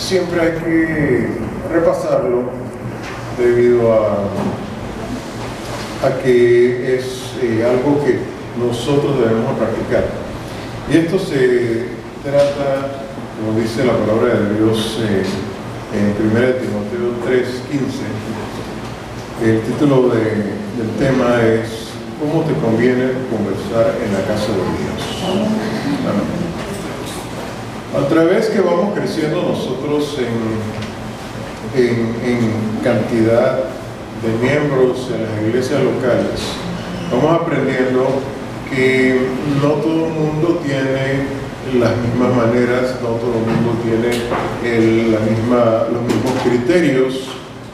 siempre hay que repasarlo debido a que es algo que nosotros debemos practicar. Y esto se trata, como dice la palabra de Dios en 1 Timoteo 3:15. El título del tema es ¿cómo te conviene conversar en la casa de Dios? Amén. A través que vamos creciendo nosotros en cantidad de miembros en las iglesias locales, vamos aprendiendo que no todo el mundo tiene las mismas maneras, no todo el mundo tiene los mismos criterios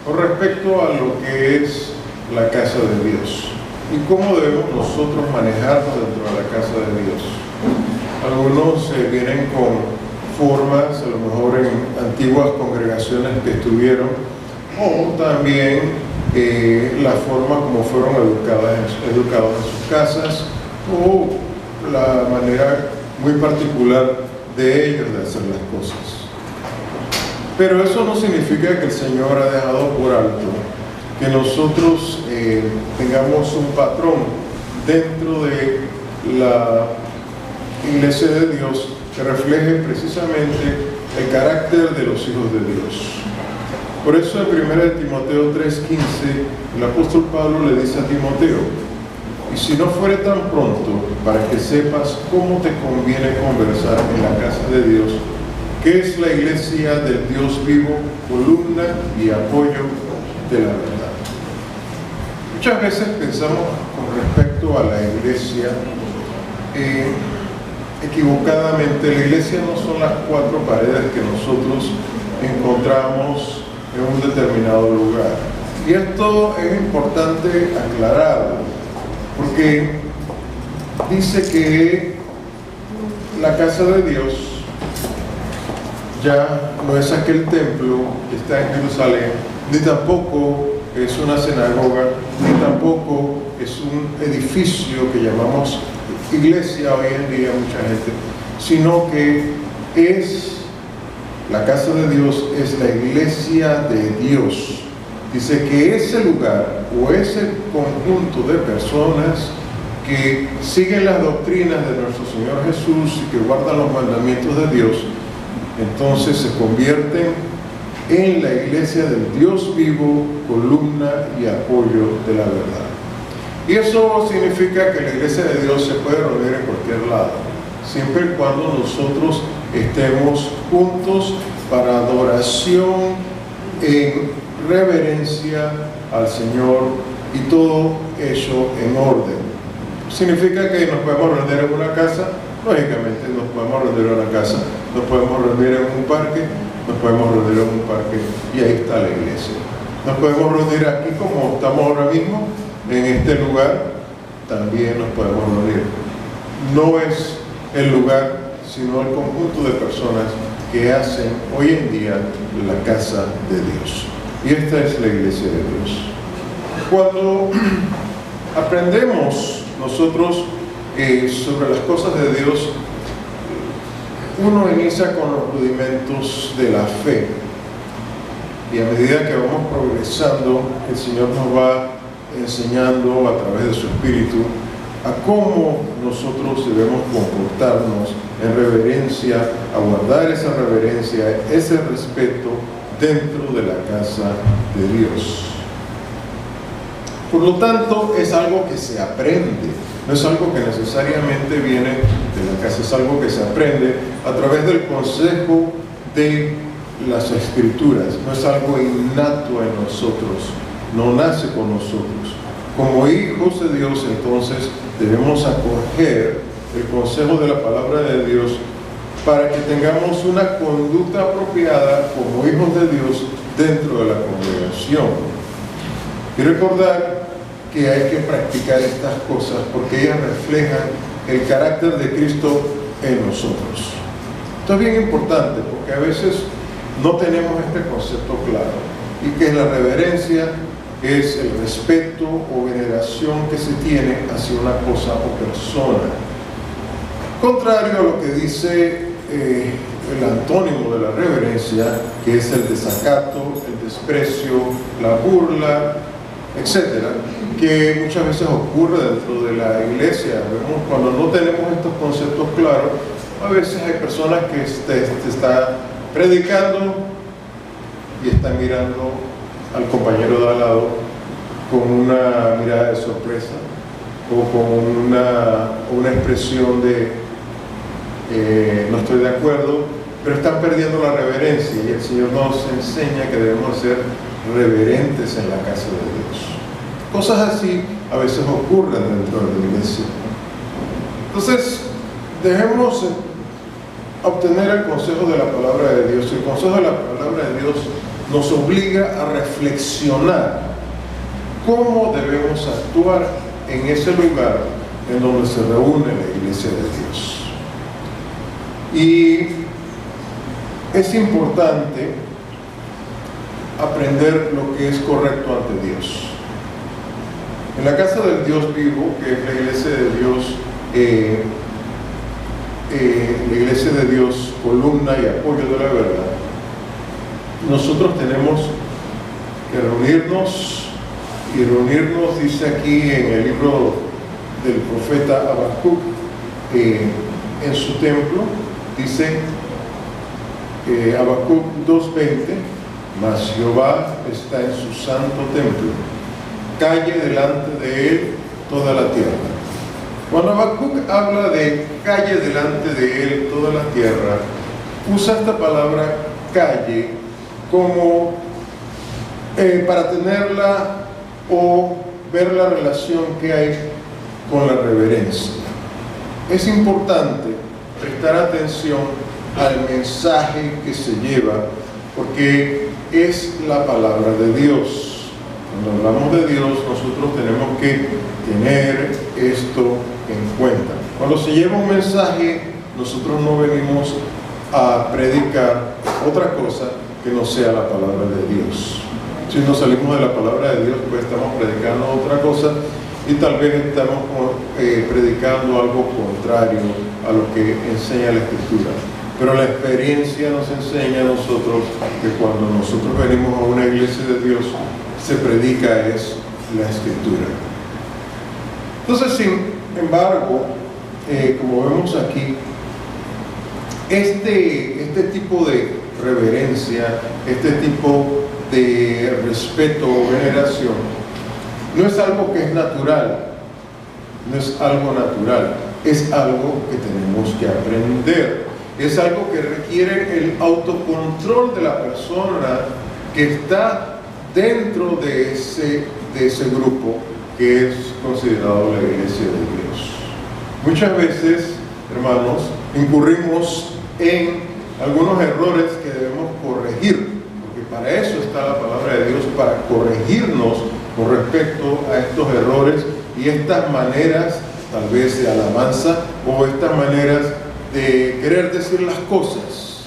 con respecto a lo que es la casa de Dios y cómo debemos nosotros manejarnos dentro de la casa de Dios. Algunos vienen con formas, a lo mejor en antiguas congregaciones que estuvieron, o también la forma como fueron educados en sus casas, o la manera muy particular de ellos de hacer las cosas. Pero eso no significa que el Señor ha dejado por alto que nosotros tengamos un patrón dentro de la iglesia de Dios que refleje precisamente el carácter de los hijos de Dios. Por eso en 1 Timoteo 3:15 el apóstol Pablo le dice a Timoteo: y si no fuere tan pronto, para que sepas cómo te conviene conversar en la casa de Dios, que es la iglesia del Dios vivo, columna y apoyo de la verdad. Muchas veces pensamos con respecto a la iglesia equivocadamente. La iglesia no son las cuatro paredes que nosotros encontramos en un determinado lugar. Y esto es importante aclararlo, porque dice que la casa de Dios ya no es aquel templo que está en Jerusalén, ni tampoco es una sinagoga, ni tampoco es un edificio que llamamos iglesia hoy en día mucha gente, sino que es la casa de Dios, es la iglesia de Dios. Dice que ese lugar o ese conjunto de personas que siguen las doctrinas de nuestro Señor Jesús y que guardan los mandamientos de Dios, entonces se convierten en la iglesia del Dios vivo, columna y apoyo de la verdad. Y eso significa que la iglesia de Dios se puede reunir en cualquier lado, siempre y cuando nosotros estemos juntos para adoración en reverencia al Señor y todo eso en orden. ¿Significa que nos podemos reunir en una casa? Lógicamente nos podemos reunir en una casa, nos podemos reunir en un parque, nos podemos reunir en un parque y ahí está la iglesia. Nos podemos reunir aquí como estamos ahora mismo, en este lugar, también nos podemos reunir. No es el lugar, sino el conjunto de personas que hacen hoy en día la casa de Dios. Y esta es la iglesia de Dios. Cuando aprendemos nosotros sobre las cosas de Dios, uno inicia con los rudimentos de la fe. Y a medida que vamos progresando, el Señor nos va enseñando a través de su Espíritu a cómo nosotros debemos comportarnos en reverencia, a guardar esa reverencia, ese respeto dentro de la casa de Dios. Por lo tanto, es algo que se aprende, no es algo que necesariamente viene de la casa, es algo que se aprende a través del consejo de las Escrituras, no es algo innato en nosotros, no nace con nosotros. Como hijos de Dios, entonces, debemos acoger el consejo de la palabra de Dios para que tengamos una conducta apropiada como hijos de Dios dentro de la congregación. Y recordar que hay que practicar estas cosas porque ellas reflejan el carácter de Cristo en nosotros. Esto es bien importante porque a veces no tenemos este concepto claro, y que la reverencia es el respeto o veneración que se tiene hacia una cosa o persona. Contrario a lo que dice el antónimo de la reverencia, que es el desacato, el desprecio, la burla, etcétera, que muchas veces ocurre dentro de la iglesia. Vemos cuando no tenemos estos conceptos claros, a veces hay personas que te están predicando y están mirando al compañero de al lado con una mirada de sorpresa o con una expresión de no estoy de acuerdo, pero están perdiendo la reverencia, y el Señor nos enseña que debemos ser reverentes en la casa de Dios. Cosas así a veces ocurren dentro de la iglesia. Entonces, debemos obtener el consejo de la palabra de Dios. El consejo de la palabra de Dios nos obliga a reflexionar cómo debemos actuar en ese lugar en donde se reúne la iglesia de Dios. Y es importante aprender lo que es correcto ante Dios. En la casa del Dios vivo, que es la iglesia de Dios, la iglesia de Dios, columna y apoyo de la verdad, nosotros tenemos que reunirnos, y reunirnos, dice aquí en el libro del profeta Habacuc, en su templo, dice Habacuc 2:20, mas Jehová está en su santo templo, calle delante de él toda la tierra. Cuando Habacuc habla de calle delante de él toda la tierra, usa esta palabra calle como para tenerla o ver la relación que hay con la reverencia. Es importante prestar atención al mensaje que se lleva, porque es la palabra de Dios. Cuando hablamos de Dios, nosotros tenemos que tener esto en cuenta. Cuando se lleva un mensaje, nosotros no venimos a predicar otra cosa que no sea la palabra de Dios. Si nos salimos de la palabra de Dios, pues estamos predicando otra cosa, y tal vez estamos predicando algo contrario a lo que enseña la Escritura. Pero la experiencia nos enseña a nosotros que cuando nosotros venimos a una iglesia de Dios, se predica es la Escritura. Entonces, sin embargo, como vemos aquí, este tipo de reverencia, este tipo de respeto o veneración, no es algo que es natural, no es algo natural, es algo que tenemos que aprender, es algo que requiere el autocontrol de la persona que está dentro de ese grupo que es considerado la iglesia de Dios. Muchas veces, hermanos, incurrimos en algunos errores que debemos corregir, porque para eso está la palabra de Dios, para corregirnos con respecto a estos errores y estas maneras tal vez de alabanza o estas maneras de querer decir las cosas,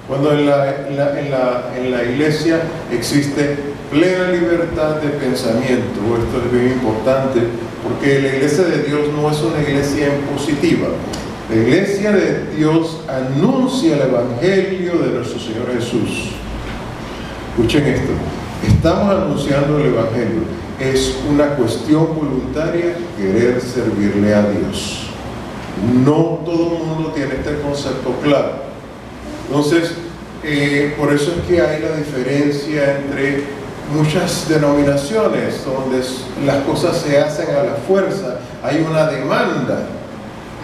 cuando en la iglesia existe plena libertad de pensamiento. Esto es bien importante, porque la iglesia de Dios no es una iglesia impositiva. La iglesia de Dios anuncia el evangelio de nuestro Señor Jesús. Escuchen esto: estamos anunciando el evangelio, es una cuestión voluntaria querer servirle a Dios. No todo el mundo tiene este concepto claro. Entonces, por eso es que hay la diferencia entre muchas denominaciones donde las cosas se hacen a la fuerza, hay una demanda.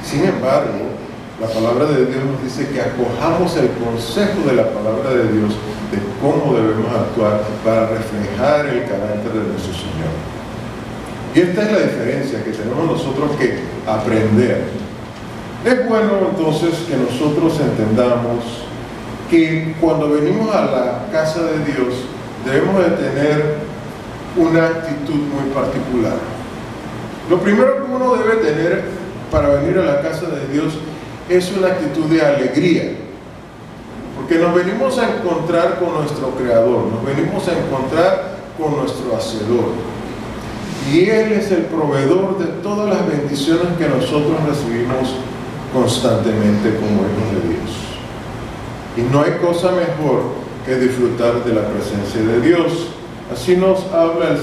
Sin embargo, la palabra de Dios nos dice que acojamos el consejo de la palabra de Dios de cómo debemos actuar para reflejar el carácter de nuestro Señor. Y esta es la diferencia que tenemos nosotros que aprender. Es bueno entonces que nosotros entendamos que cuando venimos a la casa de Dios debemos de tener una actitud muy particular. Lo primero que uno debe tener para venir a la casa de Dios es una actitud de alegría, porque nos venimos a encontrar con nuestro Creador, nos venimos a encontrar con nuestro Hacedor, y Él es el proveedor de todas las bendiciones que nosotros recibimos constantemente como hijos de Dios. Y no hay cosa mejor que disfrutar de la presencia de Dios. Así nos habla el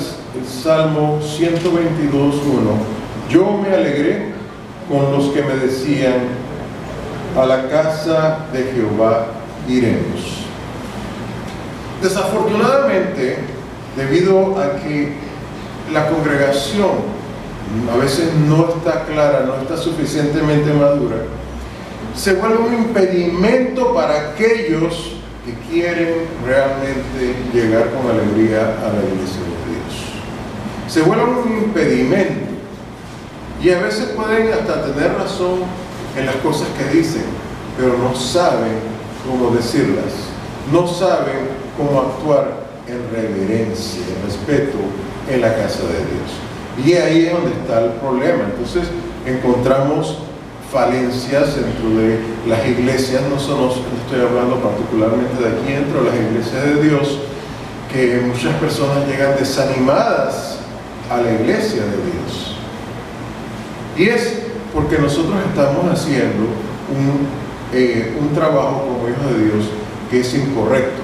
Salmo 122:1. Yo me alegré con los que me decían, a la casa de Jehová iremos. Desafortunadamente, debido a que la congregación a veces no está clara, no está suficientemente madura, se vuelve un impedimento para aquellos que quieren realmente llegar con alegría a la iglesia de Dios. Se vuelve un impedimento, y a veces pueden hasta tener razón en las cosas que dicen, pero no saben cómo decirlas, no saben cómo actuar en reverencia, en respeto en la casa de Dios. Y ahí es donde está el problema. Entonces encontramos falencias dentro de las iglesias, no estoy hablando particularmente de aquí, dentro de las iglesias de Dios, que muchas personas llegan desanimadas a la iglesia de Dios. Y es porque nosotros estamos haciendo un trabajo como hijos de Dios que es incorrecto.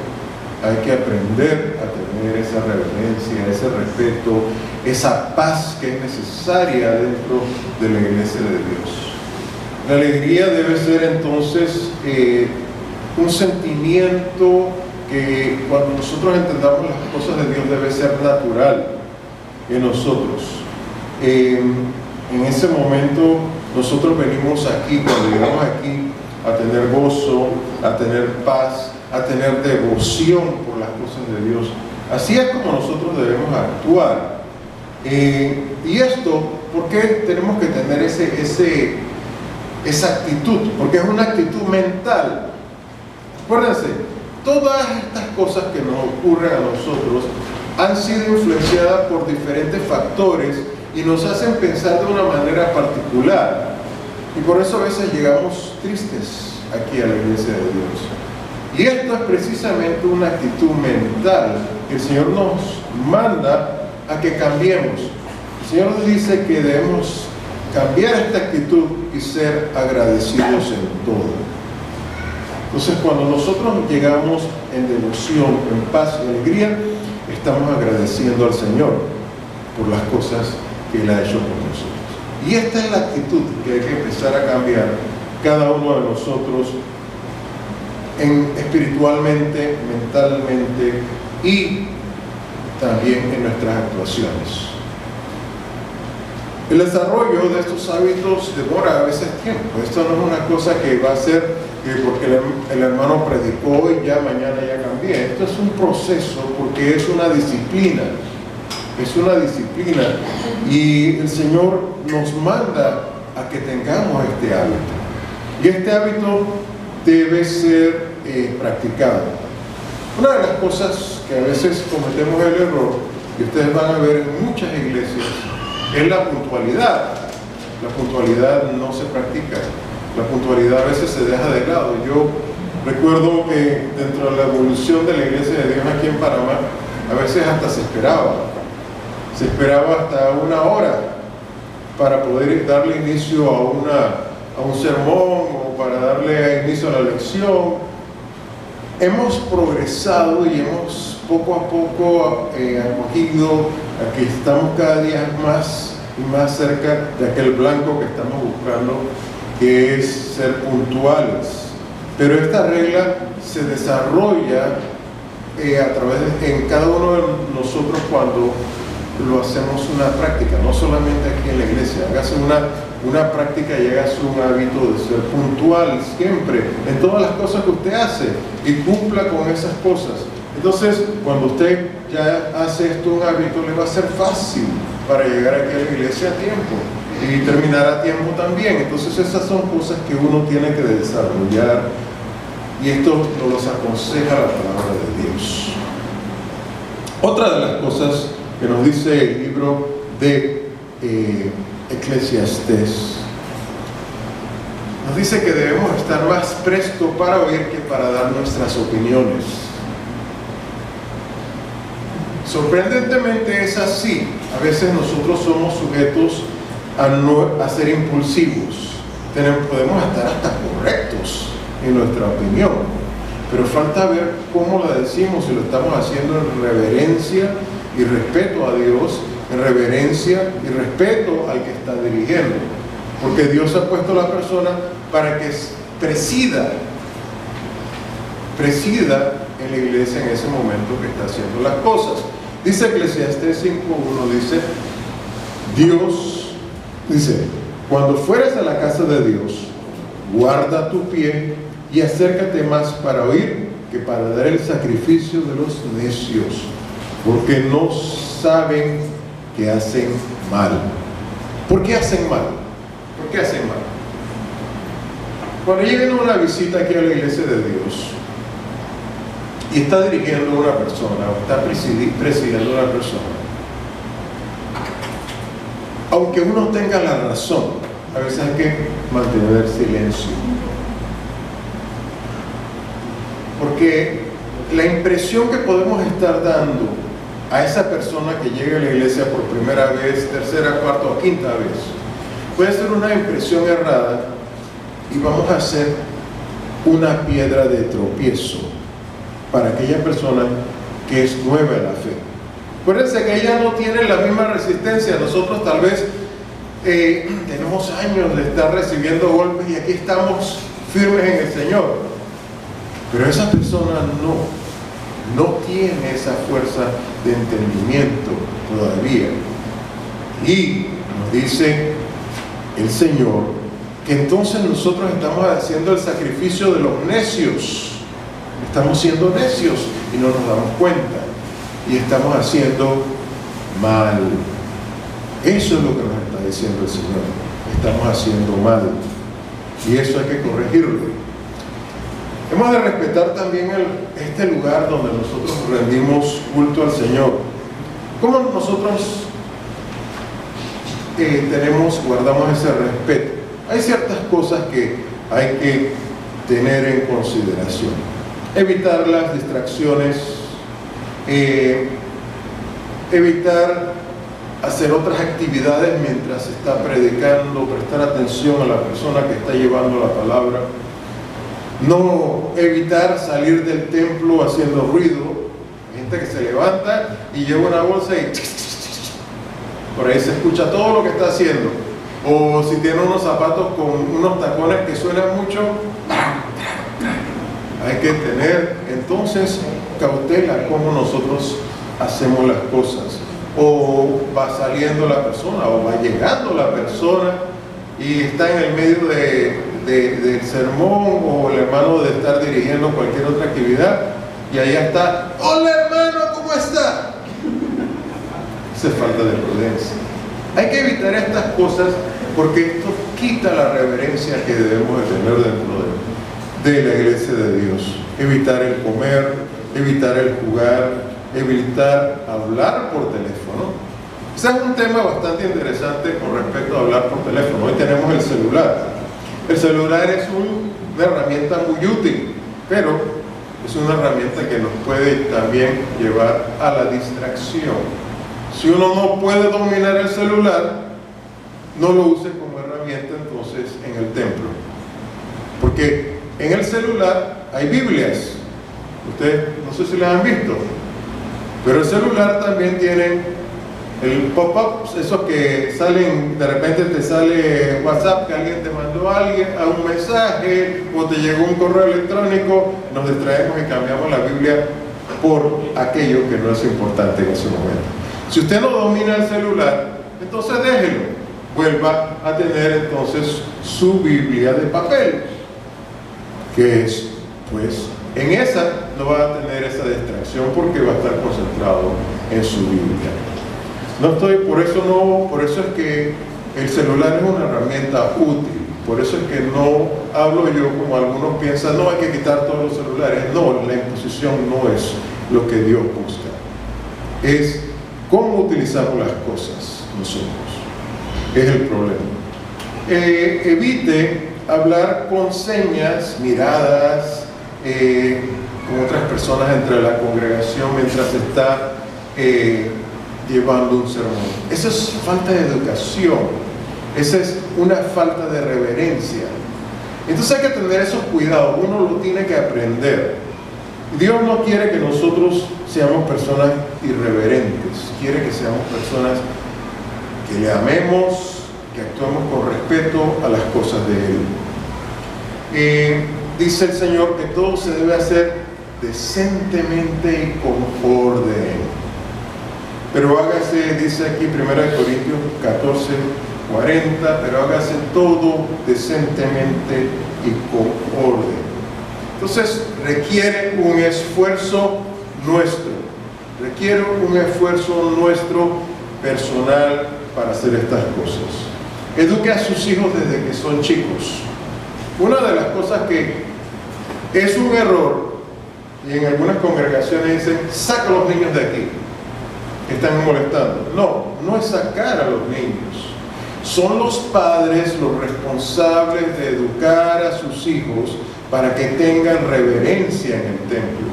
Hay que aprender a tener esa reverencia, ese respeto, esa paz que es necesaria dentro de la iglesia de Dios. La alegría debe ser entonces un sentimiento que cuando nosotros entendamos las cosas de Dios debe ser natural en nosotros. En ese momento nosotros venimos aquí, cuando llegamos aquí, a tener gozo, a tener paz, a tener devoción por las cosas de Dios. Así es como nosotros debemos actuar. Y esto, ¿por qué tenemos que tener esa actitud? Porque es una actitud mental. Acuérdense, todas estas cosas que nos ocurren a nosotros han sido influenciadas por diferentes factores y nos hacen pensar de una manera particular. Y por eso a veces llegamos tristes aquí a la iglesia de Dios. Y esto es precisamente una actitud mental que el Señor nos manda a que cambiemos. El Señor nos dice que debemos cambiar esta actitud y ser agradecidos en todo. Entonces, cuando nosotros llegamos en devoción, en paz y alegría, estamos agradeciendo al Señor por las cosas que Él ha hecho por nosotros. Y esta es la actitud que hay que empezar a cambiar cada uno de nosotros espiritualmente, mentalmente y también en nuestras actuaciones. El desarrollo de estos hábitos demora a veces tiempo. Esto no es una cosa que va a ser porque el hermano predicó y ya mañana ya cambié. Esto es un proceso porque es una disciplina. Es una disciplina y el Señor nos manda a que tengamos este hábito. Y este hábito debe ser practicado. Una de las cosas que a veces cometemos el error, y ustedes van a ver en muchas iglesias, es la puntualidad. La puntualidad no se practica. La puntualidad a veces se deja de lado. Yo recuerdo que dentro de la evolución de la iglesia de Dios aquí en Panamá, a veces hasta se esperaba hasta una hora para poder darle inicio a un sermón o para darle inicio a la lección. Hemos progresado y hemos poco a poco acogido a que estamos cada día más y más cerca de aquel blanco que estamos buscando, que es ser puntuales. Pero esta regla se desarrolla en cada uno de nosotros cuando lo hacemos una práctica, no solamente aquí en la iglesia. Hágase una práctica y hágase un hábito de ser puntual siempre en todas las cosas que usted hace y cumpla con esas cosas. Entonces, cuando usted ya hace esto un hábito, le va a ser fácil para llegar aquí a la iglesia a tiempo y terminar a tiempo también. Entonces, esas son cosas que uno tiene que desarrollar y esto nos los aconseja la palabra de Dios. Otra de las cosas que nos dice el libro de Eclesiastés, nos dice que debemos estar más presto para oír que para dar nuestras opiniones. Sorprendentemente es así. A veces nosotros somos sujetos a ser impulsivos. Podemos estar hasta correctos en nuestra opinión, pero falta ver cómo la decimos, si lo estamos haciendo en reverencia y respeto a Dios, en reverencia y respeto al que está dirigiendo, porque Dios ha puesto a la persona para que presida en la iglesia en ese momento que está haciendo las cosas. Dice Eclesiastés 5:1, dice, cuando fueres a la casa de Dios, guarda tu pie y acércate más para oír que para dar el sacrificio de los necios, porque no saben que hacen mal. ¿Por qué hacen mal? ¿Por qué hacen mal? Cuando lleguen a una visita aquí a la iglesia de Dios y está dirigiendo a una persona o está presidiendo a una persona, aunque uno tenga la razón, a veces hay que mantener silencio, porque la impresión que podemos estar dando a esa persona que llega a la iglesia por primera vez, tercera, cuarta o quinta vez, puede ser una impresión errada y vamos a hacer una piedra de tropiezo para aquella persona que es nueva en la fe. Acuérdense que ella no tiene la misma resistencia. Nosotros tal vez tenemos años de estar recibiendo golpes y aquí estamos firmes en el Señor, pero esa persona no tiene esa fuerza de entendimiento todavía. Y nos dice el Señor que entonces nosotros estamos haciendo el sacrificio de los necios. Estamos siendo necios y no nos damos cuenta, y estamos haciendo mal. Eso es lo que nos está diciendo el Señor. Estamos haciendo mal, y eso hay que corregirlo. Hemos de respetar también este lugar donde nosotros rendimos culto al Señor. ¿Cómo nosotros guardamos ese respeto? Hay ciertas cosas que hay que tener en consideración. Evitar las distracciones, evitar hacer otras actividades mientras se está predicando, prestar atención a la persona que está llevando la palabra. No evitar salir del templo haciendo ruido. Hay gente que se levanta y lleva una bolsa y por ahí se escucha todo lo que está haciendo. O si tiene unos zapatos con unos tacones que suenan mucho, hay que tener entonces cautela cómo nosotros hacemos las cosas. O va saliendo la persona o va llegando la persona y está en el medio del sermón, o el hermano de estar dirigiendo cualquier otra actividad, y allá está: hola hermano, ¿cómo está? Esa es falta de prudencia. Hay que evitar estas cosas porque esto quita la reverencia que debemos de tener dentro de la iglesia de Dios. Evitar el comer, evitar el jugar, evitar hablar por teléfono. Ese es un tema bastante interesante con respecto a hablar por teléfono. Hoy tenemos el celular. El celular es una herramienta muy útil, pero es una herramienta que nos puede también llevar a la distracción. Si uno no puede dominar el celular, no lo use como herramienta entonces en el templo. Porque en el celular hay Biblias. Ustedes no sé si las han visto, pero el celular también tiene el pop-up, esos que salen, de repente te sale WhatsApp, que alguien te mandó a un mensaje, o te llegó un correo electrónico. Nos distraemos y cambiamos la Biblia por aquello que no es importante en ese momento. Si usted no domina el celular, entonces déjelo, vuelva a tener entonces su Biblia de papel, que es, pues, en esa no va a tener esa distracción porque va a estar concentrado en su Biblia. Por eso es que el celular es una herramienta útil. Por eso es que no hablo yo como algunos piensan: no, hay que quitar todos los celulares. No, la imposición no es lo que Dios busca. Es cómo utilizamos las cosas nosotros. Es el problema. Evite hablar con señas, miradas, con otras personas entre la congregación mientras se está llevando un sermón. Esa es falta de educación. Esa es una falta de reverencia. Entonces hay que tener esos cuidados. Uno lo tiene que aprender. Dios no quiere que nosotros seamos personas irreverentes, quiere que seamos personas que le amemos, que actuemos con respeto a las cosas de Él. Dice el Señor que todo se debe hacer decentemente y con orden. Pero hágase, dice aquí 1 Corintios 14, 40, pero hágase todo decentemente y con orden. Entonces requiere un esfuerzo nuestro, personal para hacer estas cosas. Eduque a sus hijos desde que son chicos. Una de las cosas que es un error, y en algunas congregaciones dicen, saca a los niños de aquí, que están molestando. No es sacar a los niños. Son los padres los responsables de educar a sus hijos para que tengan reverencia en el templo.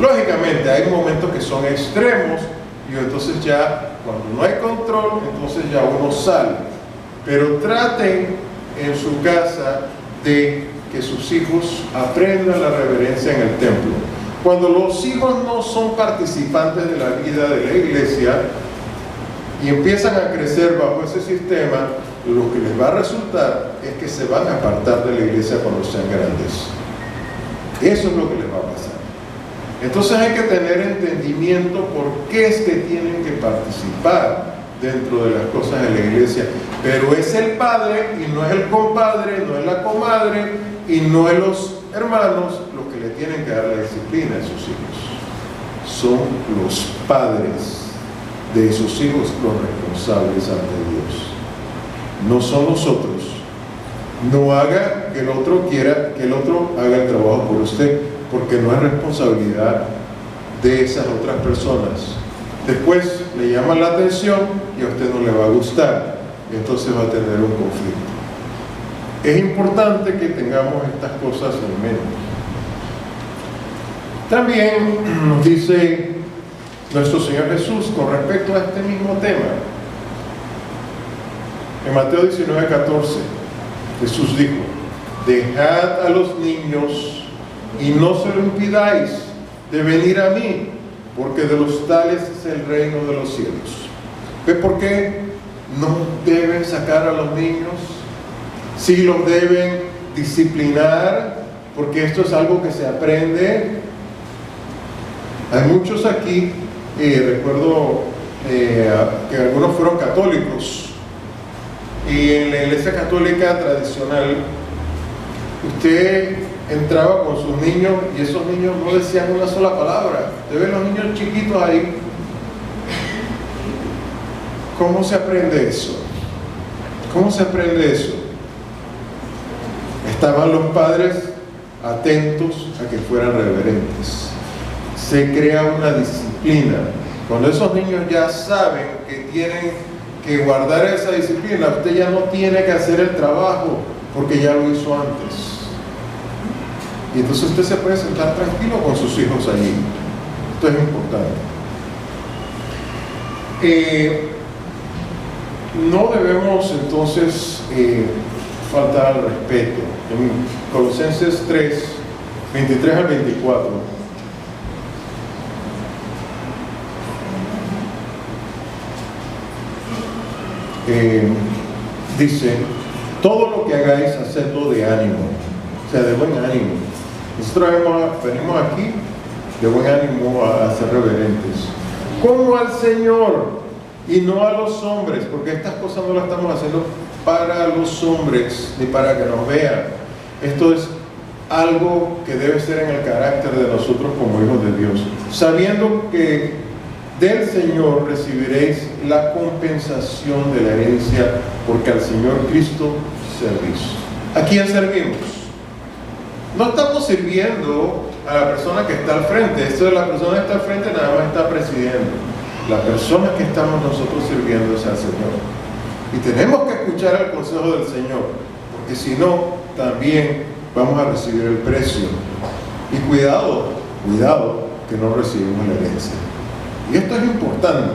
Lógicamente hay momentos que son extremos y entonces ya cuando no hay control, entonces ya uno sale. Pero traten en su casa de que sus hijos aprendan la reverencia en el templo. Cuando los hijos no son participantes de la vida de la iglesia y empiezan a crecer bajo ese sistema, lo que les va a resultar es que se van a apartar de la iglesia cuando sean grandes. Eso es lo que les va a pasar. Entonces hay que tener entendimiento por qué es que tienen que participar dentro de las cosas de la iglesia. Pero es el padre y no es el compadre, no es la comadre y no es los hermanos los que le tienen que dar la disciplina a sus hijos. Son los padres de esos hijos los responsables ante Dios. No son nosotros. No haga que el otro quiera que el otro haga el trabajo por usted, porque no es responsabilidad de esas otras personas. Después le llaman la atención y a usted no le va a gustar, y entonces va a tener un conflicto. Es importante que tengamos estas cosas en mente. También nos dice nuestro Señor Jesús con respecto a este mismo tema. En Mateo 19:14, Jesús dijo: dejad a los niños y no se lo impidáis de venir a mí, porque de los tales es el reino de los cielos. ¿Ve por qué no deben sacar a los niños? Sí los deben disciplinar, porque esto es algo que se aprende. Hay muchos aquí, recuerdo que algunos fueron católicos, y en la iglesia católica tradicional usted entraba con sus niños y esos niños no decían una sola palabra. Usted ve los niños chiquitos ahí. ¿Cómo se aprende eso? ¿Cómo se aprende eso? Estaban los padres atentos a que fueran reverentes. Se crea una disciplina. Cuando esos niños ya saben que tienen que guardar esa disciplina, usted ya no tiene que hacer el trabajo porque ya lo hizo antes. Y entonces usted se puede sentar tranquilo con sus hijos allí. Esto es importante. No debemos entonces faltar al respeto. En Colosenses 3, 23 al 24, dice: todo lo que hagáis, hacedlo de ánimo, o sea, de buen ánimo. Nosotros venimos aquí de buen ánimo a ser reverentes, como al Señor y no a los hombres, porque estas cosas no las estamos haciendo para los hombres ni para que nos vean. Esto es algo que debe ser en el carácter de nosotros como hijos de Dios, sabiendo que del Señor recibiréis la compensación de la herencia, porque al Señor Cristo servís. ¿A quién servimos? No estamos sirviendo a la persona que está al frente. Esto de la persona que está al frente nada más está presidiendo. La persona que estamos nosotros sirviendo es al Señor. Y tenemos que escuchar el consejo del Señor, porque si no, también vamos a recibir el precio. Y cuidado que no recibimos la herencia. Y esto es importante,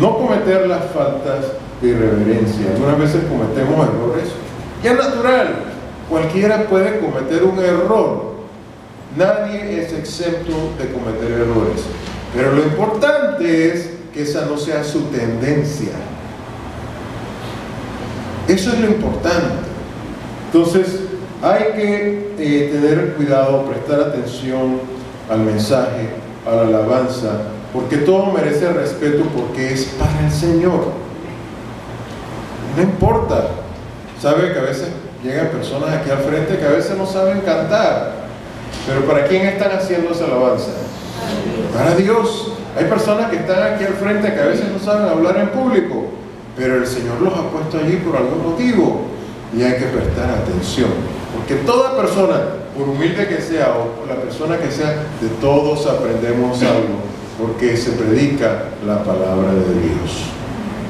no cometer las faltas de irreverencia. Algunas veces cometemos errores, y es natural, cualquiera puede cometer un error Nadie es exento de cometer errores. Pero lo importante es que esa no sea su tendencia. Eso es lo importante. Entonces, hay que tener cuidado, prestar atención al mensaje, a la alabanza, porque todo merece respeto porque es para el Señor. No importa. Sabe que a veces llegan personas aquí al frente que a veces no saben cantar, pero ¿para quién están haciendo esa alabanza? Para Dios. Hay personas que están aquí al frente que a veces no saben hablar en público, pero el Señor los ha puesto allí por algún motivo y hay que prestar atención, porque toda persona, por humilde que sea o la persona que sea, de todos aprendemos algo, porque se predica la palabra de Dios.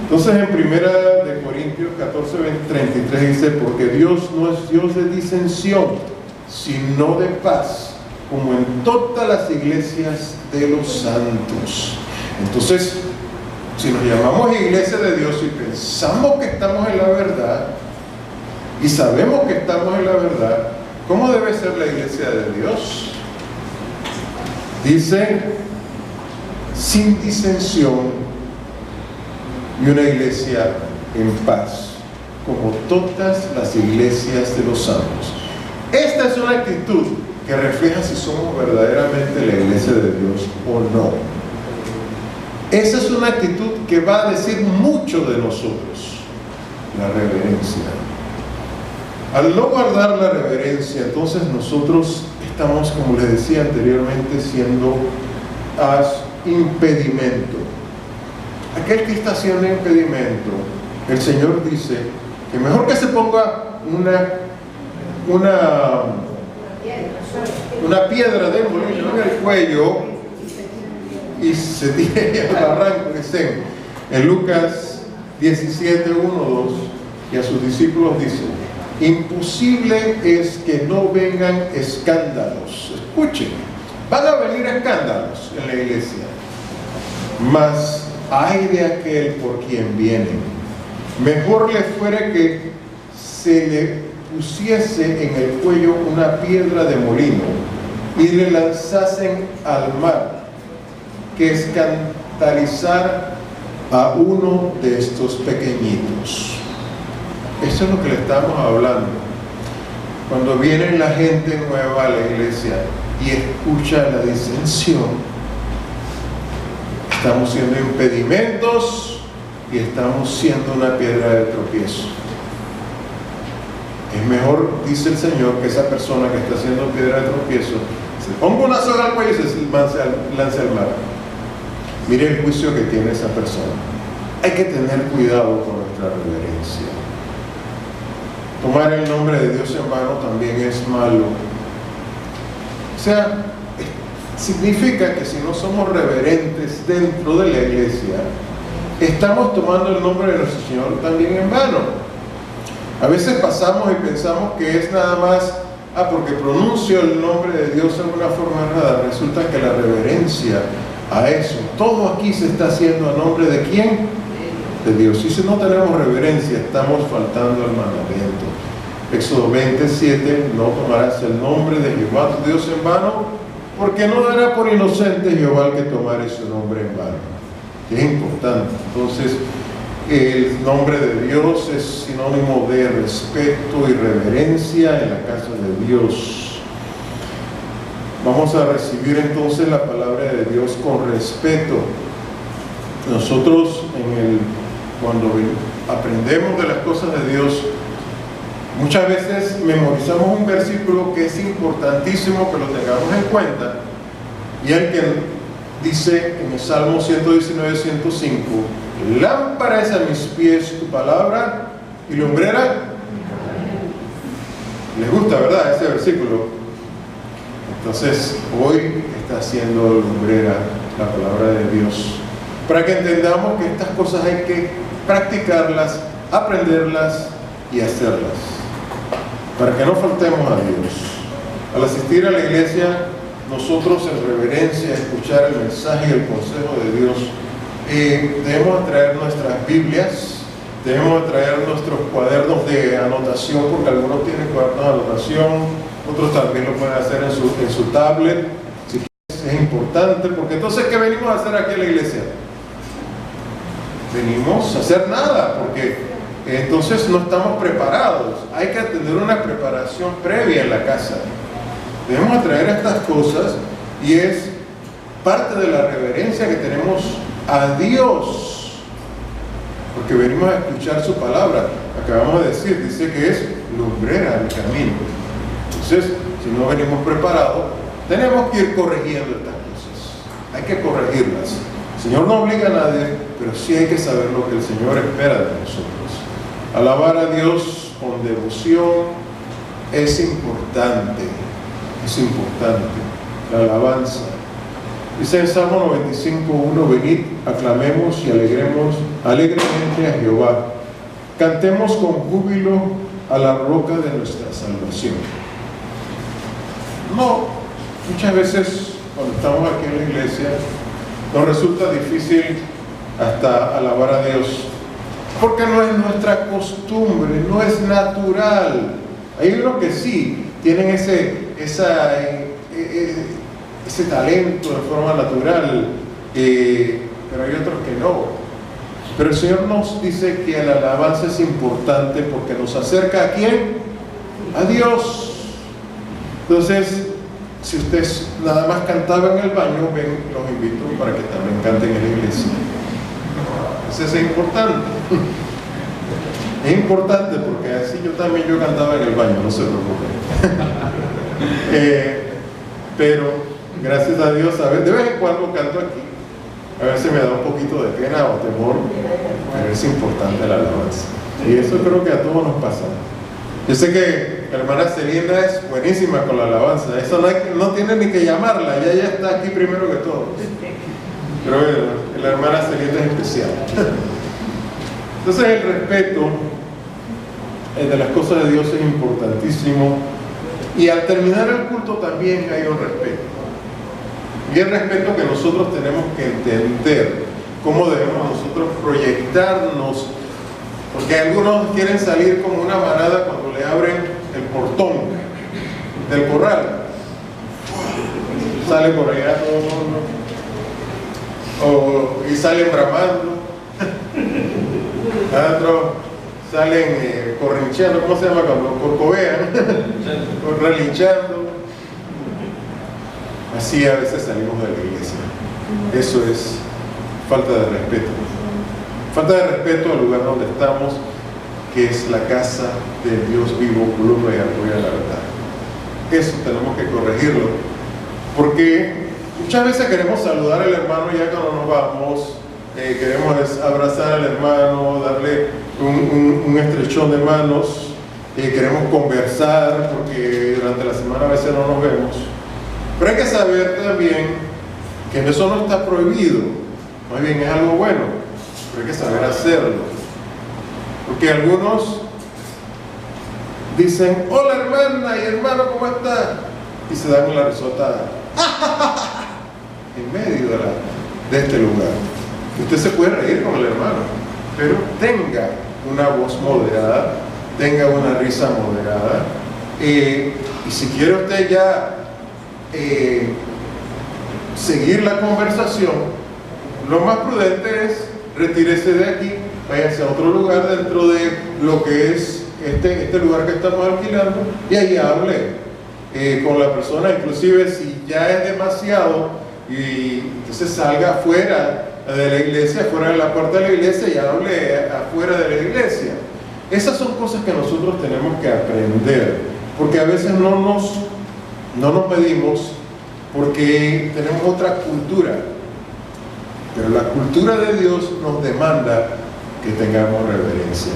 Entonces en 1 Corintios 14, 33 dice: porque Dios no es Dios de disensión, sino de paz, como en todas las iglesias de los santos. Entonces, si nos llamamos iglesia de Dios y pensamos que estamos en la verdad y sabemos que estamos en la verdad, ¿cómo debe ser la iglesia de Dios? Dice: sin disensión, y una iglesia en paz, como todas las iglesias de los santos. Esta es una actitud que refleja si somos verdaderamente la iglesia de Dios o no. Esa es una actitud que va a decir mucho de nosotros: la reverencia. Al no guardar la reverencia, entonces nosotros estamos, como les decía anteriormente, siendo impedimento. Aquel que está haciendo impedimento, el Señor dice que mejor que se ponga una piedra de molino en el cuello y se tire al barranco. Dicen en Lucas 17, 1, 2, y a sus discípulos dice: imposible es que no vengan escándalos. Escuchen, van a venir escándalos en la iglesia, mas ay de aquel por quien vienen. Mejor le fuera que se le pusiese en el cuello una piedra de molino y le lanzasen al mar, que escandalizar a uno de estos pequeñitos. Eso es lo que le estamos hablando. Cuando viene la gente nueva a la iglesia y escucha la disensión, estamos siendo impedimentos y estamos siendo una piedra de tropiezo. Es mejor, dice el Señor, que esa persona que está haciendo piedra de tropiezo se ponga una soga al cuello y se lance al mar. Mire el juicio que tiene esa persona. Hay que tener cuidado con nuestra reverencia. Tomar el nombre de Dios en vano también es malo. O sea, significa que si no somos reverentes dentro de la iglesia, estamos tomando el nombre de nuestro Señor también en vano. A veces pasamos y pensamos que es nada más, porque pronuncio el nombre de Dios en una forma errada. Resulta que la reverencia a eso, todo aquí se está haciendo a nombre de ¿quién? De Dios. Y si no tenemos reverencia, estamos faltando al mandamiento. Éxodo 27: no tomarás el nombre de Jehová tu Dios en vano, porque no dará por inocente Jehová el que tomare su nombre en vano. Es importante. Entonces, el nombre de Dios es sinónimo de respeto y reverencia en la casa de Dios. Vamos a recibir entonces la palabra de Dios con respeto. Nosotros cuando aprendemos de las cosas de Dios, muchas veces memorizamos un versículo que es importantísimo que lo tengamos en cuenta, y el que dice en el Salmo 119, 105: lámpara es a mis pies tu palabra y lumbrera. ¿Les gusta, verdad, ese versículo? Entonces, hoy está siendo lumbrera la palabra de Dios, para que entendamos que estas cosas hay que practicarlas, aprenderlas y hacerlas, para que no faltemos a Dios. Al asistir a la iglesia, nosotros en reverencia, escuchar el mensaje y el consejo de Dios, debemos traer nuestras Biblias, debemos traer nuestros cuadernos de anotación, porque algunos tienen cuadernos de anotación, otros también lo pueden hacer en su tablet, si quieres, es importante, porque entonces, ¿qué venimos a hacer aquí en la iglesia? Venimos a hacer nada, porque entonces no estamos preparados. Hay que tener una preparación previa en la casa. Debemos traer estas cosas y es parte de la reverencia que tenemos a Dios, porque venimos a escuchar su palabra. Acabamos de decir, dice que es lumbrera del camino. Entonces, si no venimos preparados, tenemos que ir corrigiendo estas cosas. Hay que corregirlas. El Señor no obliga a nadie, pero sí hay que saber lo que el Señor espera de nosotros. Alabar a Dios con devoción es importante. Es importante. La alabanza. Dice en Salmo 95:1: venid, aclamemos y alegremos alegremente a Jehová. Cantemos con júbilo a la roca de nuestra salvación. No, muchas veces cuando estamos aquí en la iglesia nos resulta difícil hasta alabar a Dios, porque no es nuestra costumbre, no es natural. Hay unos que sí tienen ese talento de forma natural, pero hay otros que no. Pero el Señor nos dice que la alabanza es importante porque nos acerca ¿a quién? A Dios. Entonces, si ustedes nada más cantaban en el baño, ven, los invito para que también canten en la iglesia. Eso es importante. Es importante porque así yo cantaba en el baño, no se preocupen. Pero gracias a Dios, a ver, de vez en cuando canto aquí. A veces me da un poquito de pena o temor, pero es importante la alabanza. Y eso creo que a todos nos pasa. Yo sé que la hermana Celinda es buenísima con la alabanza. Eso no tiene ni que llamarla, ya está aquí primero que todos. Pero bueno, la hermana Celinda es especial. Entonces el respeto de las cosas de Dios es importantísimo. Y al terminar el culto también hay un respeto. Y el respeto que nosotros tenemos que entender, cómo debemos nosotros proyectarnos, porque algunos quieren salir como una manada cuando le abren el portón del corral. Sale por allá y salen bramando. Otros salen corrincheando, ¿cómo se llama? Cuando corcovean, relinchando. Así a veces salimos de la iglesia. Eso es falta de respeto. Falta de respeto al lugar donde estamos, que es la casa de Dios vivo, columna y apoyo a la verdad. Eso tenemos que corregirlo, porque muchas veces queremos saludar al hermano ya cuando nos vamos, queremos abrazar al hermano, darle un estrechón de manos, queremos conversar, porque durante la semana a veces no nos vemos. Pero hay que saber también que eso no está prohibido, más bien es algo bueno, pero hay que saber hacerlo. Porque algunos dicen, hola hermana y hermano, ¿cómo está? Y se dan una risotada en medio de este lugar. Usted se puede reír con el hermano, pero tenga una voz moderada, tenga una risa moderada, y si quiere usted ya seguir la conversación, lo más prudente es retírese de aquí, váyase a otro lugar dentro de lo que es este lugar que estamos alquilando, y ahí hable con la persona. Inclusive si ya es demasiado, y entonces salga afuera de la iglesia, fuera de la puerta de la iglesia, y hable afuera de la iglesia. Esas son cosas que nosotros tenemos que aprender, porque a veces no nos medimos porque tenemos otra cultura, pero la cultura de Dios nos demanda que tengamos reverencia,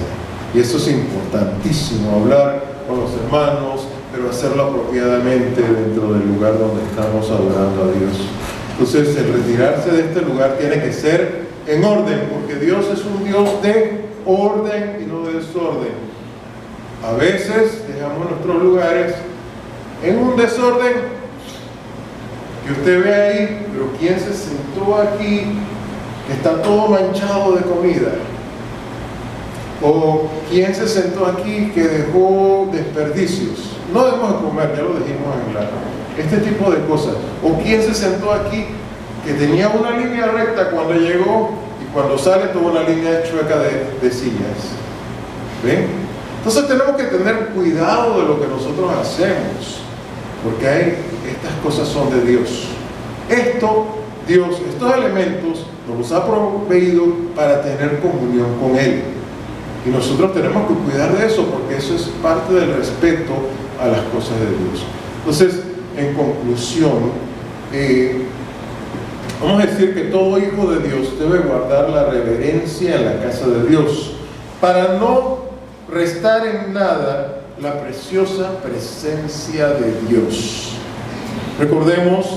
y eso es importantísimo, hablar con los hermanos, pero hacerlo apropiadamente dentro del lugar donde estamos adorando a Dios. Entonces el retirarse de este lugar tiene que ser en orden, porque Dios es un Dios de orden y no de desorden. A veces dejamos nuestros lugares en un desorden que usted ve ahí, pero ¿quién se sentó aquí que está todo manchado de comida? O quién se sentó aquí que dejó desperdicios. No debemos de comer, ya lo dijimos en la... Este tipo de cosas. O quién se sentó aquí que tenía una línea recta cuando llegó y cuando sale tuvo una línea chueca de sillas. ¿Ven? Entonces tenemos que tener cuidado de lo que nosotros hacemos, porque estas cosas son de Dios. Dios, estos elementos nos los ha proveído para tener comunión con Él. Y nosotros tenemos que cuidar de eso, porque eso es parte del respeto a las cosas de Dios. Entonces, en conclusión, vamos a decir que todo hijo de Dios debe guardar la reverencia en la casa de Dios, para no restar en nada la preciosa presencia de Dios. Recordemos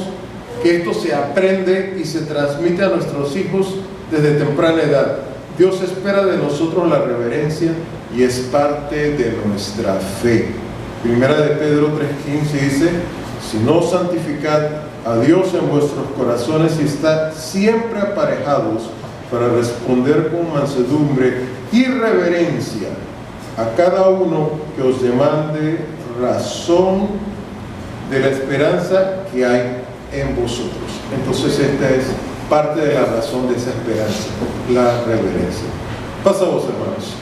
que esto se aprende y se transmite a nuestros hijos desde temprana edad. Dios espera de nosotros la reverencia y es parte de nuestra fe. Primera de Pedro 3:15 dice: si no santificad a Dios en vuestros corazones y estad siempre aparejados para responder con mansedumbre y reverencia a cada uno que os demande razón de la esperanza que hay en vosotros. Entonces esta es parte de la razón de esa esperanza, la reverencia. Pasa a vos, hermanos.